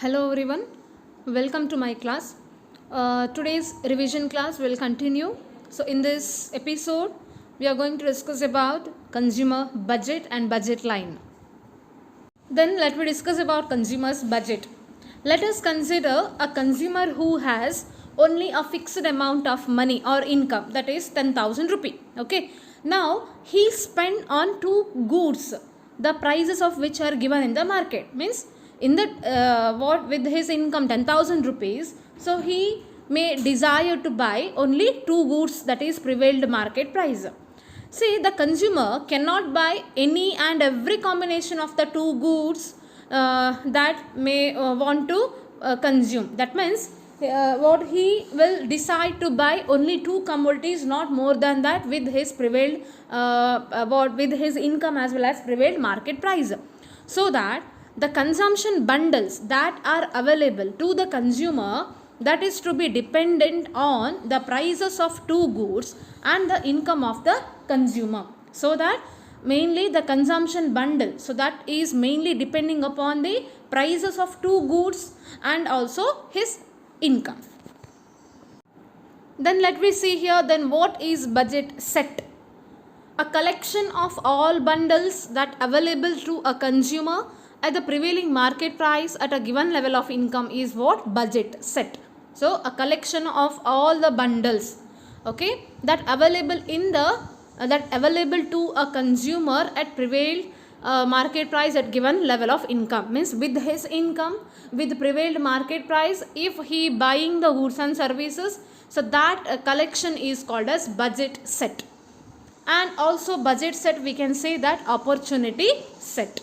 Hello everyone, welcome to my class. Today's revision class will continue. So in this episode, we are going to discuss about consumer budget and budget line. Then let me discuss about consumer's budget. Let us consider a consumer who has only a fixed amount of money or income, that is 10,000 rupee. Okay. Now he spent on two goods, the prices of which are given in the market. Means in the what with his income 10,000 rupees, so he may desire to buy only two goods, that is prevailed market price. See, the consumer cannot buy any and every combination of the two goods that may want to consume. That means what he will decide to buy only two commodities, not more than that, with his prevailed with his income as well as prevailed market price. So that the consumption bundles that are available to the consumer, that is to be dependent on the prices of two goods and the income of the consumer. So that mainly the consumption bundle, so that is mainly depending upon the prices of two goods and also his income. Then let me see here, then what is budget set? A collection of all bundles that available to a consumer at the prevailing market price at a given level of income is what? Budget set. So a collection of all the bundles, okay, that available in the that available to a consumer at prevailed market price at given level of income, means with his income, with prevailed market price, if he buying the goods and services, so that collection is called as budget set. And also budget set, we can say that opportunity set.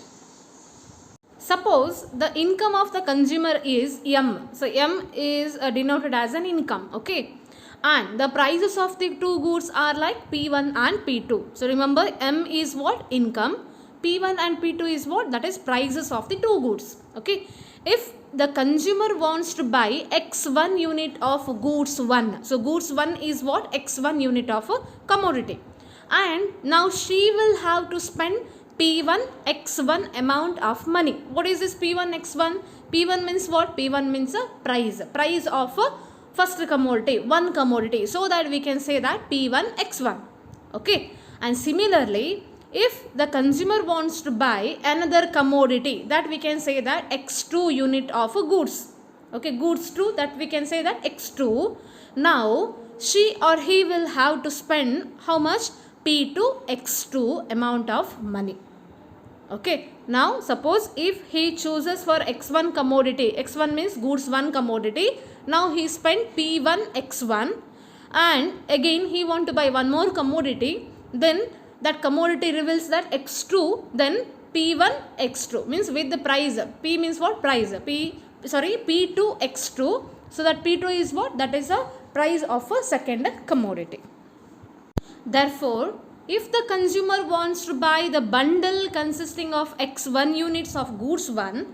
Suppose the income of the consumer is M. So M is denoted as an income, okay, and the prices of the two goods are like P1 and P2. So remember, M is what? Income. P1 and P2 is what? That is prices of the two goods, okay. If the consumer wants to buy X1 unit of goods 1, so goods 1 is what? X1 unit of a commodity, and now she will have to spend P1 X1 amount of money. What is this P1 X1? P1 means what? P1 means a price of a first commodity, one commodity, so that we can say that P1 X1, okay. And similarly, if the consumer wants to buy another commodity, that we can say that X2 unit of a goods, okay, goods 2, that we can say that X2. Now she or he will have to spend how much? P2 X2 amount of money, okay. Now suppose if he chooses for X1 commodity, X1 means goods 1 commodity, now he spent P1 X1 and again he want to buy one more commodity, then that commodity reveals that X2, then P1 X2, means with the price, P means what? Price, P2 X2, so that P2 is what? That is a price of a second commodity. Therefore, if the consumer wants to buy the bundle consisting of X1 units of goods 1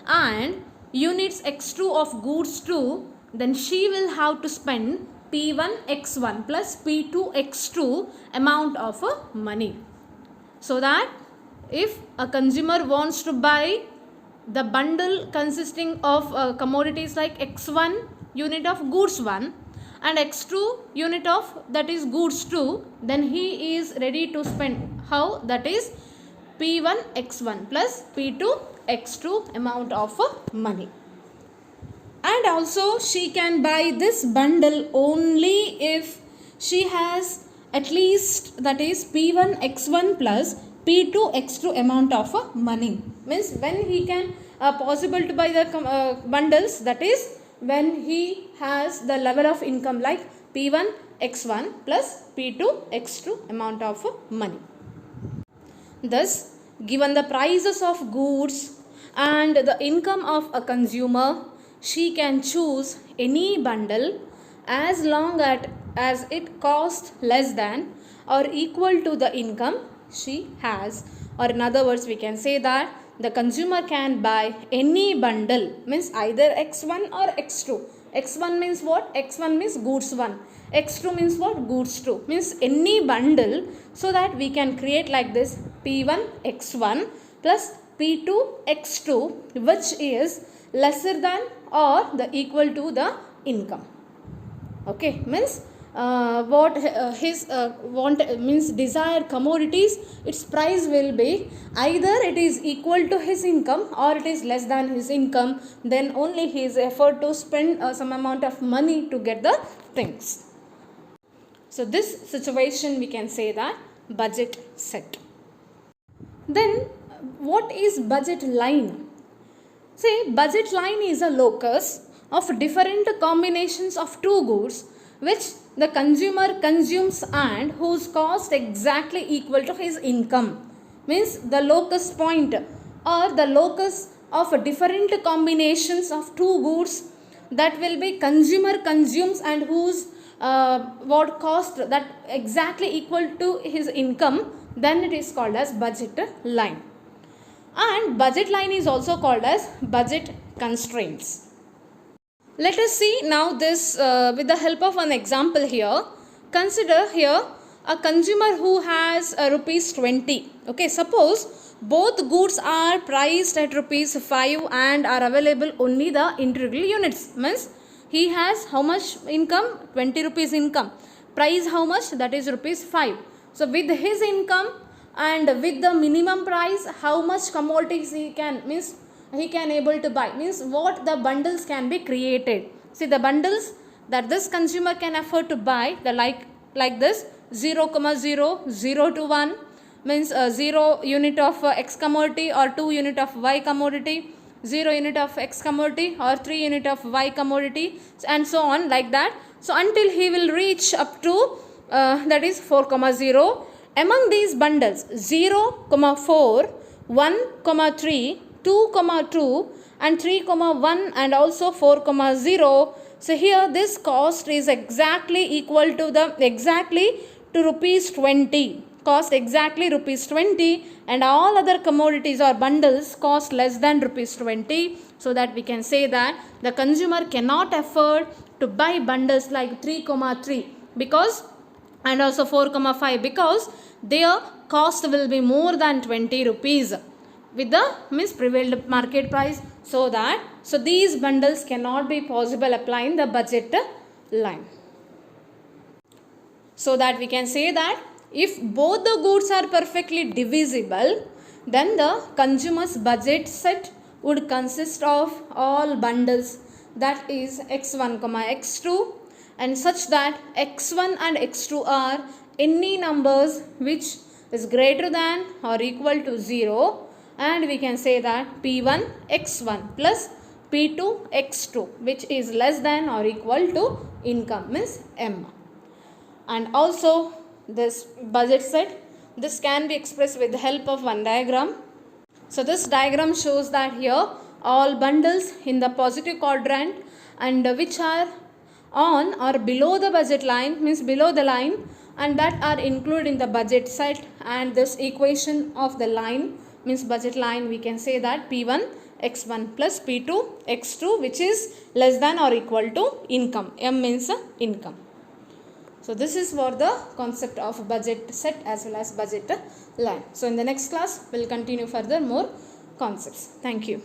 and units X2 of goods 2, then she will have to spend P1 X1 plus P2 X2 amount of money. So that if a consumer wants to buy the bundle consisting of commodities like X1 unit of goods 1 and X2 unit of that is goods 2, then he is ready to spend how? That is P1 X1 plus P2 X2 amount of money. And also she can buy this bundle only if she has at least, that is P1 X1 plus P2 X2 amount of money. Means when he can possible to buy the bundles, that is when he has the level of income like P1 X1 plus P2 X2 amount of money. Thus, given the prices of goods and the income of a consumer, she can choose any bundle as long as it costs less than or equal to the income she has. Or in other words, we can say that the consumer can buy any bundle, means either X1 or X2. X1 means what? X1 means goods 1. X2 means what? Goods 2. Means any bundle, so that we can create like this P1 X1 plus P2 X2, which is lesser than or the equal to the income. Okay, means what his want means desired commodities, its price will be either it is equal to his income or it is less than his income, then only he is effort to spend some amount of money to get the things. So this situation we can say that budget set. Then what is budget line? See, budget line is a locus of different combinations of two goods which the consumer consumes and whose cost exactly equal to his income. Means the locus point or the locus of different combinations of two goods that will be consumer consumes and whose what cost that exactly equal to his income, then it is called as budget line. And budget line is also called as budget constraints. Let us see now this with the help of an example here. Consider here a consumer who has rupees 20. Okay, suppose both goods are priced at rupees 5 and are available only the integral units. Means he has how much income? 20 rupees income. Price how much? That is rupees 5. So with his income and with the minimum price, how much commodities he can able to buy, means what the bundles can be created. See the bundles that this consumer can afford to buy, the like this 0, 0, 0 to 1 means 0 unit of X commodity or 2 unit of Y commodity, 0 unit of X commodity or 3 unit of Y commodity, and so on like that. So until he will reach up to that is 4, 0. Among these bundles 0, 4, 1, 3, 2, 2 and 3, 1 and also 4, 0. So here this cost is exactly equal to rupees 20. Cost exactly rupees 20 and all other commodities or bundles cost less than rupees 20. So that we can say that the consumer cannot afford to buy bundles like 3, 3 because and also 4, 5 because their cost will be more than 20 rupees with the prevailed market price. So these bundles cannot be possible applying the budget line. So that we can say that if both the goods are perfectly divisible, then the consumer's budget set would consist of all bundles, that is x1, x2, and such that x1 and x2 are any numbers which is greater than or equal to 0, and we can say that P1 x1 plus P2 x2 which is less than or equal to income, means M. And also this budget set, this can be expressed with the help of one diagram. So this diagram shows that here all bundles in the positive quadrant and which are on or below the budget line, means below the line, and that are included in the budget set, and this equation of the line means budget line, we can say that P1 x1 plus P2 x2 which is less than or equal to income. M means income. So this is for the concept of budget set as well as budget line. So in the next class we will continue further more concepts. Thank you.